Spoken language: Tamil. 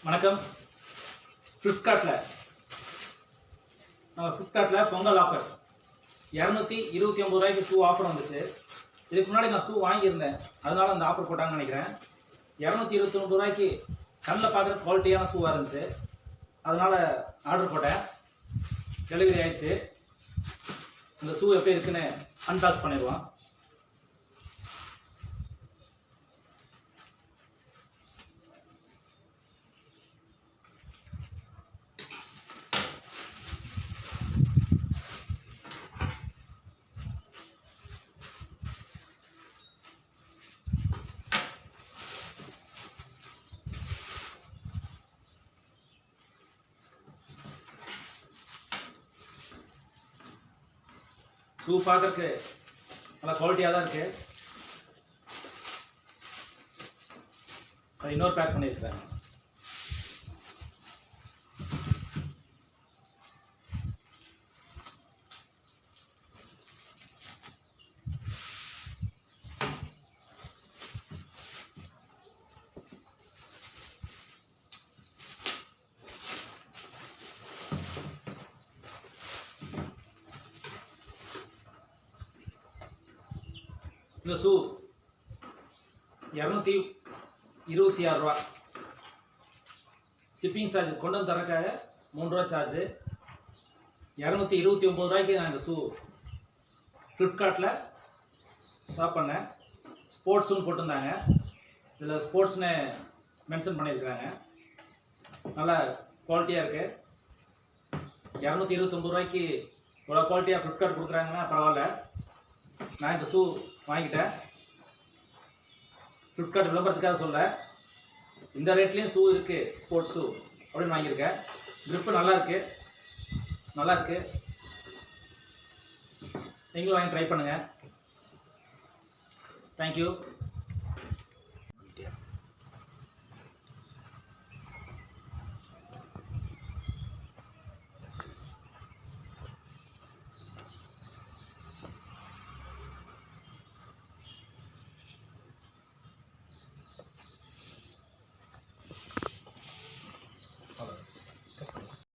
வணக்கம். ஃப்ளிப்கார்ட்டில் பொங்கல் ஆஃபர் 229 ரூபாய்க்கு ஷூ ஆஃபர் வந்துச்சு. இதுக்கு முன்னாடி நான் ஷூ வாங்கியிருந்தேன், அதனால அந்த ஆஃபர் போட்டாங்கன்னு நினைக்கிறேன். 229 ரூபாய்க்கு கண்ணில் பார்க்குற குவாலிட்டியான ஷூவாக இருந்துச்சு, அதனால் ஆர்டர் போட்டேன். டெலிவரி ஆயிடுச்சு. இந்த ஷூ எப்படி இருக்குன்னு அன்பாக்ஸ் பண்ணிடுவோம். ஷூ பார்க்கறதுக்கு நல்லா குவாலிட்டியாக தான் இருக்குது. இன்னொரு பேக் பண்ணியிருக்கேன். இந்த ஷூ 226 ரூபா. ஷிப்பிங் சார்ஜ் கொண்டு வந்து தரக்காக 3 ரூபா சார்ஜு. 229 ரூபாய்க்கு நான் இந்த ஷூ ஃப்ளிப்கார்ட்டில் ஷாப் பண்ணேன். ஸ்போர்ட்ஸுன்னு போட்டிருந்தாங்க, இதில் ஸ்போர்ட்ஸ்னு மென்ஷன் பண்ணியிருக்கிறாங்க. நல்லா குவாலிட்டியாக இருக்குது. 229 ரூபாய்க்கு இவ்வளோ குவாலிட்டியாக ஃப்ளிப்கார்ட் கொடுக்குறாங்கன்னா பரவாயில்ல. நான் இந்த ஷூ வாங்கிட்டேன். ஃப்ளிப்கார்ட் விளம்பரத்துக்காக சொல்ல, இந்த ரேட்லேயும் ஷூ இருக்குது, ஸ்போர்ட்ஸ் ஷூ அப்படின்னு வாங்கியிருக்கேன். க்ரிப்பு நல்லா இருக்குது. நீங்களும் வாங்கி ட்ரை பண்ணுங்கள். தேங்க்யூ.